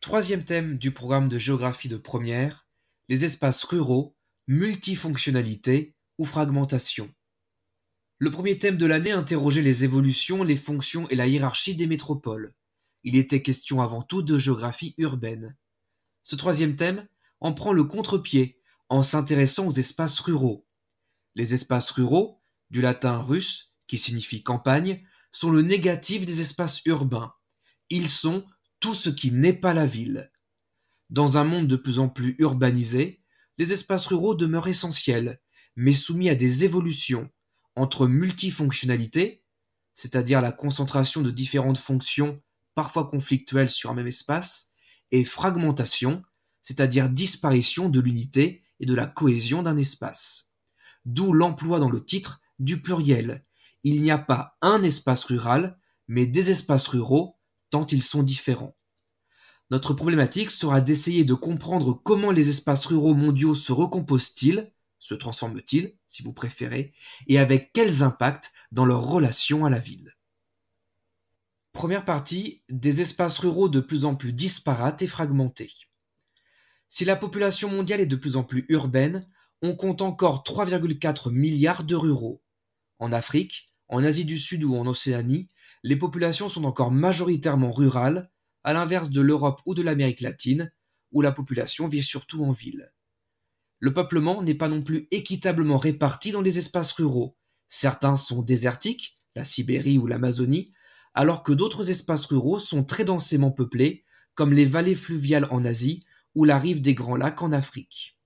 Troisième thème du programme de géographie de première, les espaces ruraux, multifonctionnalité ou fragmentation. Le premier thème de l'année interrogeait les évolutions, les fonctions et la hiérarchie des métropoles. Il était question avant tout de géographie urbaine. Ce troisième thème en prend le contre-pied en s'intéressant aux espaces ruraux. Les espaces ruraux, du latin russe, qui signifie campagne, sont le négatif des espaces urbains. Ils sont tout ce qui n'est pas la ville. Dans un monde de plus en plus urbanisé, les espaces ruraux demeurent essentiels, mais soumis à des évolutions entre multifonctionnalité, c'est-à-dire la concentration de différentes fonctions parfois conflictuelles sur un même espace, et fragmentation, c'est-à-dire disparition de l'unité et de la cohésion d'un espace. D'où l'emploi dans le titre du pluriel. Il n'y a pas un espace rural, mais des espaces ruraux, tant ils sont différents. Notre problématique sera d'essayer de comprendre comment les espaces ruraux mondiaux se recomposent-ils, se transforment-ils, si vous préférez, et avec quels impacts dans leur relation à la ville. Première partie, des espaces ruraux de plus en plus disparates et fragmentés. Si la population mondiale est de plus en plus urbaine, on compte encore 3,4 milliards de ruraux. En Afrique, en Asie du Sud ou en Océanie, les populations sont encore majoritairement rurales, à l'inverse de l'Europe ou de l'Amérique latine, où la population vit surtout en ville. Le peuplement n'est pas non plus équitablement réparti dans les espaces ruraux. Certains sont désertiques, la Sibérie ou l'Amazonie, alors que d'autres espaces ruraux sont très densément peuplés, comme les vallées fluviales en Asie ou la rive des Grands Lacs en Afrique.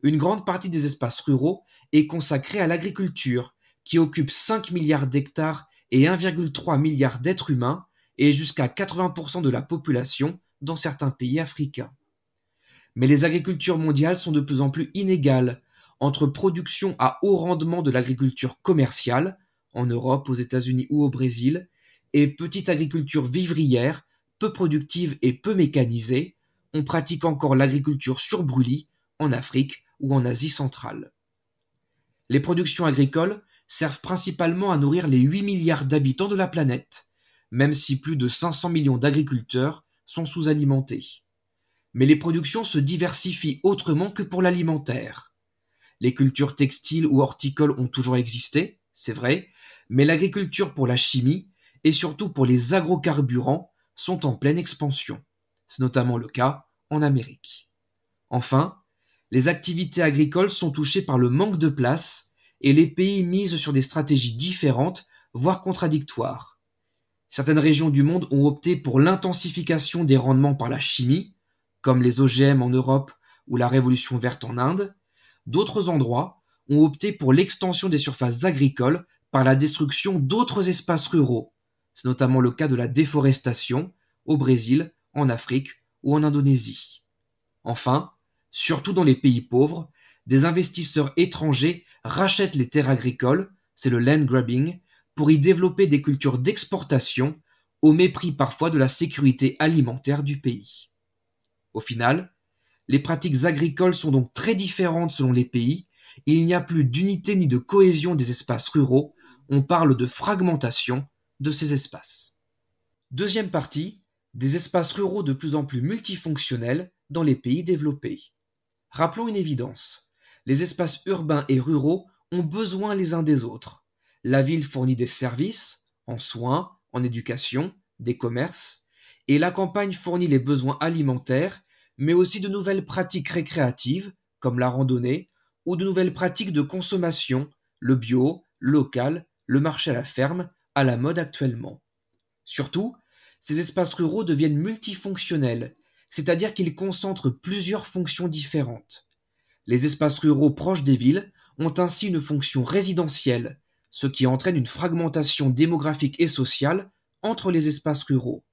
Une grande partie des espaces ruraux est consacrée à l'agriculture, qui occupe 5 milliards d'hectares et 1,3 milliard d'êtres humains, et jusqu'à 80% de la population dans certains pays africains. Mais les agricultures mondiales sont de plus en plus inégales, entre production à haut rendement de l'agriculture commerciale, en Europe, aux États-Unis ou au Brésil, et petite agriculture vivrière, peu productive et peu mécanisée. On pratique encore l'agriculture sur brûlis, en Afrique ou en Asie centrale. Les productions agricoles servent principalement à nourrir les 8 milliards d'habitants de la planète, même si plus de 500 millions d'agriculteurs sont sous-alimentés. Mais les productions se diversifient autrement que pour l'alimentaire. Les cultures textiles ou horticoles ont toujours existé, c'est vrai, mais l'agriculture pour la chimie et surtout pour les agrocarburants sont en pleine expansion. C'est notamment le cas en Amérique. Enfin, les activités agricoles sont touchées par le manque de place et les pays misent sur des stratégies différentes, voire contradictoires. Certaines régions du monde ont opté pour l'intensification des rendements par la chimie, comme les OGM en Europe ou la révolution verte en Inde. D'autres endroits ont opté pour l'extension des surfaces agricoles par la destruction d'autres espaces ruraux. C'est notamment le cas de la déforestation au Brésil, en Afrique ou en Indonésie. Enfin, surtout dans les pays pauvres, des investisseurs étrangers rachètent les terres agricoles, c'est le land grabbing, pour y développer des cultures d'exportation, au mépris parfois de la sécurité alimentaire du pays. Au final, les pratiques agricoles sont donc très différentes selon les pays, et il n'y a plus d'unité ni de cohésion des espaces ruraux, on parle de fragmentation de ces espaces. Deuxième partie, des espaces ruraux de plus en plus multifonctionnels dans les pays développés. Rappelons une évidence, les espaces urbains et ruraux ont besoin les uns des autres. La ville fournit des services, en soins, en éducation, des commerces, et la campagne fournit les besoins alimentaires, mais aussi de nouvelles pratiques récréatives, comme la randonnée, ou de nouvelles pratiques de consommation, le bio, le local, le marché à la ferme, à la mode actuellement. Surtout, ces espaces ruraux deviennent multifonctionnels, c'est-à-dire qu'ils concentrent plusieurs fonctions différentes. Les espaces ruraux proches des villes ont ainsi une fonction résidentielle, ce qui entraîne une fragmentation démographique et sociale entre les espaces ruraux.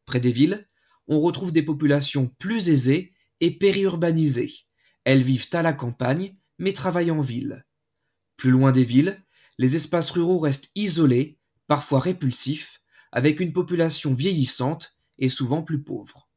Près des villes, on retrouve des populations plus aisées et périurbanisées. Elles vivent à la campagne, mais travaillent en ville. Plus loin des villes, les espaces ruraux restent isolés, parfois répulsifs, avec une population vieillissante et souvent plus pauvre.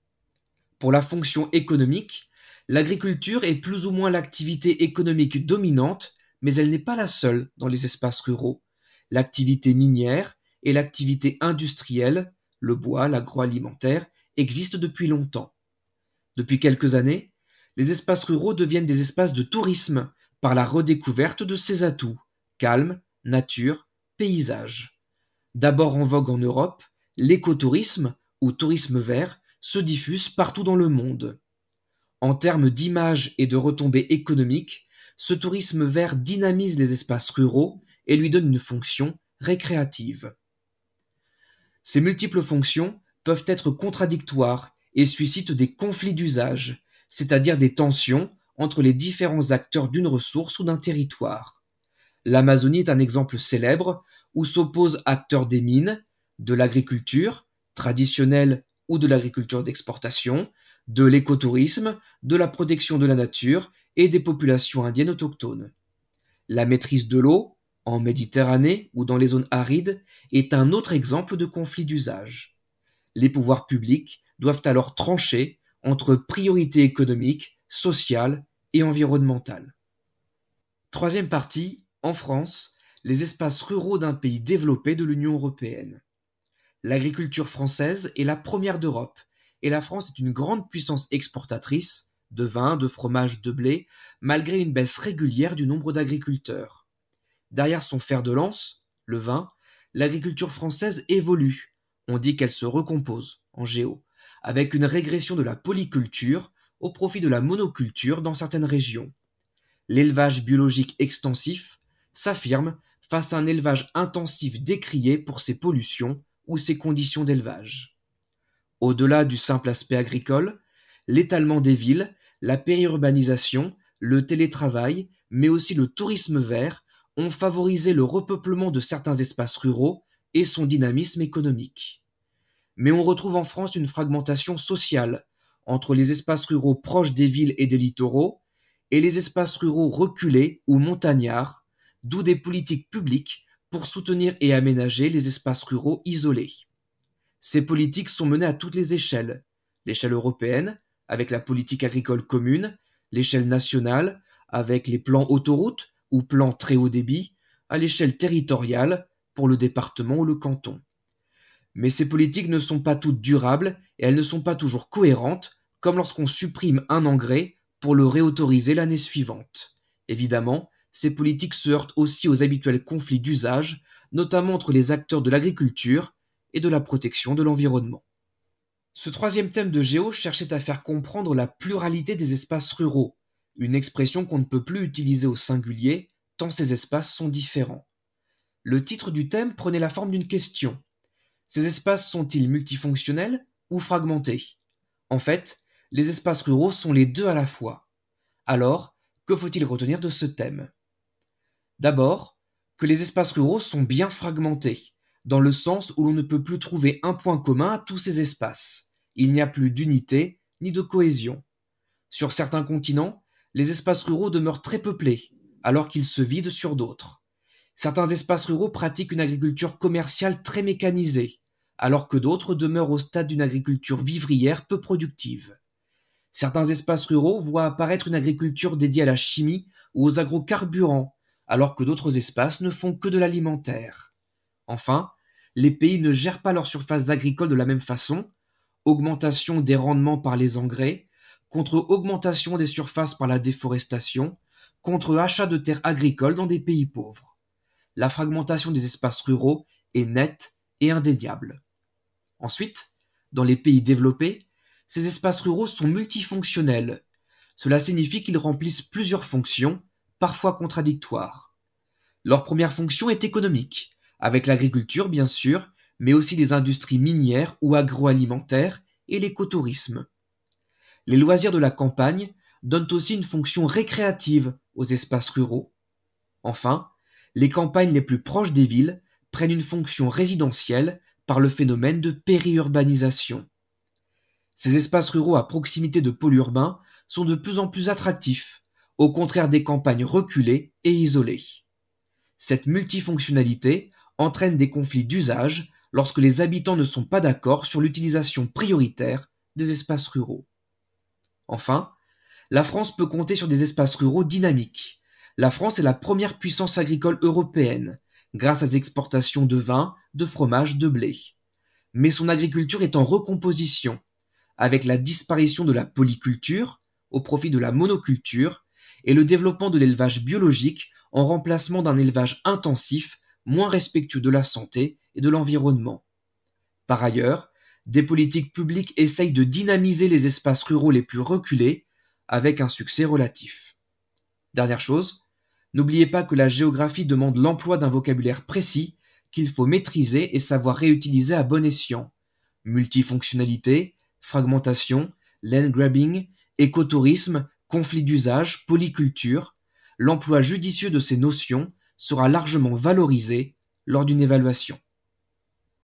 Pour la fonction économique, l'agriculture est plus ou moins l'activité économique dominante, mais elle n'est pas la seule dans les espaces ruraux. L'activité minière et l'activité industrielle, le bois, l'agroalimentaire, existent depuis longtemps. Depuis quelques années, les espaces ruraux deviennent des espaces de tourisme par la redécouverte de ses atouts: calme, nature, paysage. D'abord en vogue en Europe, l'écotourisme, ou tourisme vert, se diffuse partout dans le monde. En termes d'image et de retombées économiques, ce tourisme vert dynamise les espaces ruraux et lui donne une fonction récréative. Ces multiples fonctions peuvent être contradictoires et suscitent des conflits d'usage, c'est-à-dire des tensions entre les différents acteurs d'une ressource ou d'un territoire. L'Amazonie est un exemple célèbre où s'opposent acteurs des mines, de l'agriculture, traditionnelle ou de l'agriculture d'exportation, de l'écotourisme, de la protection de la nature et des populations indiennes autochtones. La maîtrise de l'eau, en Méditerranée ou dans les zones arides, est un autre exemple de conflit d'usage. Les pouvoirs publics doivent alors trancher entre priorités économiques, sociales et environnementales. Troisième partie, en France, les espaces ruraux d'un pays développé de l'Union européenne. L'agriculture française est la première d'Europe, et la France est une grande puissance exportatrice de vin, de fromage, de blé, malgré une baisse régulière du nombre d'agriculteurs. Derrière son fer de lance, le vin, l'agriculture française évolue. On dit qu'elle se recompose, en géo, avec une régression de la polyculture au profit de la monoculture dans certaines régions. L'élevage biologique extensif s'affirme face à un élevage intensif décrié pour ses pollutions ou ses conditions d'élevage. Au-delà du simple aspect agricole, l'étalement des villes, la périurbanisation, le télétravail, mais aussi le tourisme vert ont favorisé le repeuplement de certains espaces ruraux et son dynamisme économique. Mais on retrouve en France une fragmentation sociale entre les espaces ruraux proches des villes et des littoraux et les espaces ruraux reculés ou montagnards, d'où des politiques publiques pour soutenir et aménager les espaces ruraux isolés. Ces politiques sont menées à toutes les échelles: l'échelle européenne, avec la politique agricole commune, l'échelle nationale, avec les plans autoroutes ou plans très haut débit, à l'échelle territoriale, pour le département ou le canton. Mais ces politiques ne sont pas toutes durables et elles ne sont pas toujours cohérentes, comme lorsqu'on supprime un engrais pour le réautoriser l'année suivante. Évidemment, ces politiques se heurtent aussi aux habituels conflits d'usage, notamment entre les acteurs de l'agriculture et de la protection de l'environnement. Ce troisième thème de Géo cherchait à faire comprendre la pluralité des espaces ruraux, une expression qu'on ne peut plus utiliser au singulier tant ces espaces sont différents. Le titre du thème prenait la forme d'une question. Ces espaces sont-ils multifonctionnels ou fragmentés? En fait, les espaces ruraux sont les deux à la fois. Alors, que faut-il retenir de ce thème? D'abord, que les espaces ruraux sont bien fragmentés, dans le sens où l'on ne peut plus trouver un point commun à tous ces espaces. Il n'y a plus d'unité ni de cohésion. Sur certains continents, les espaces ruraux demeurent très peuplés, alors qu'ils se vident sur d'autres. Certains espaces ruraux pratiquent une agriculture commerciale très mécanisée, alors que d'autres demeurent au stade d'une agriculture vivrière peu productive. Certains espaces ruraux voient apparaître une agriculture dédiée à la chimie ou aux agrocarburants, alors que d'autres espaces ne font que de l'alimentaire. Enfin, les pays ne gèrent pas leurs surfaces agricoles de la même façon: augmentation des rendements par les engrais, contre augmentation des surfaces par la déforestation, contre achat de terres agricoles dans des pays pauvres. La fragmentation des espaces ruraux est nette et indéniable. Ensuite, dans les pays développés, ces espaces ruraux sont multifonctionnels. Cela signifie qu'ils remplissent plusieurs fonctions, parfois contradictoires. Leur première fonction est économique, avec l'agriculture bien sûr, mais aussi les industries minières ou agroalimentaires et l'écotourisme. Les loisirs de la campagne donnent aussi une fonction récréative aux espaces ruraux. Enfin, les campagnes les plus proches des villes prennent une fonction résidentielle par le phénomène de périurbanisation. Ces espaces ruraux à proximité de pôles urbains sont de plus en plus attractifs, au contraire des campagnes reculées et isolées. Cette multifonctionnalité entraîne des conflits d'usage lorsque les habitants ne sont pas d'accord sur l'utilisation prioritaire des espaces ruraux. Enfin, la France peut compter sur des espaces ruraux dynamiques. La France est la première puissance agricole européenne, grâce à ses exportations de vin, de fromage, de blé. Mais son agriculture est en recomposition, avec la disparition de la polyculture au profit de la monoculture et le développement de l'élevage biologique en remplacement d'un élevage intensif moins respectueux de la santé et de l'environnement. Par ailleurs, des politiques publiques essayent de dynamiser les espaces ruraux les plus reculés avec un succès relatif. Dernière chose, n'oubliez pas que la géographie demande l'emploi d'un vocabulaire précis qu'il faut maîtriser et savoir réutiliser à bon escient. Multifonctionnalité, fragmentation, land grabbing, écotourisme, conflit d'usage, polyculture, l'emploi judicieux de ces notions sera largement valorisé lors d'une évaluation.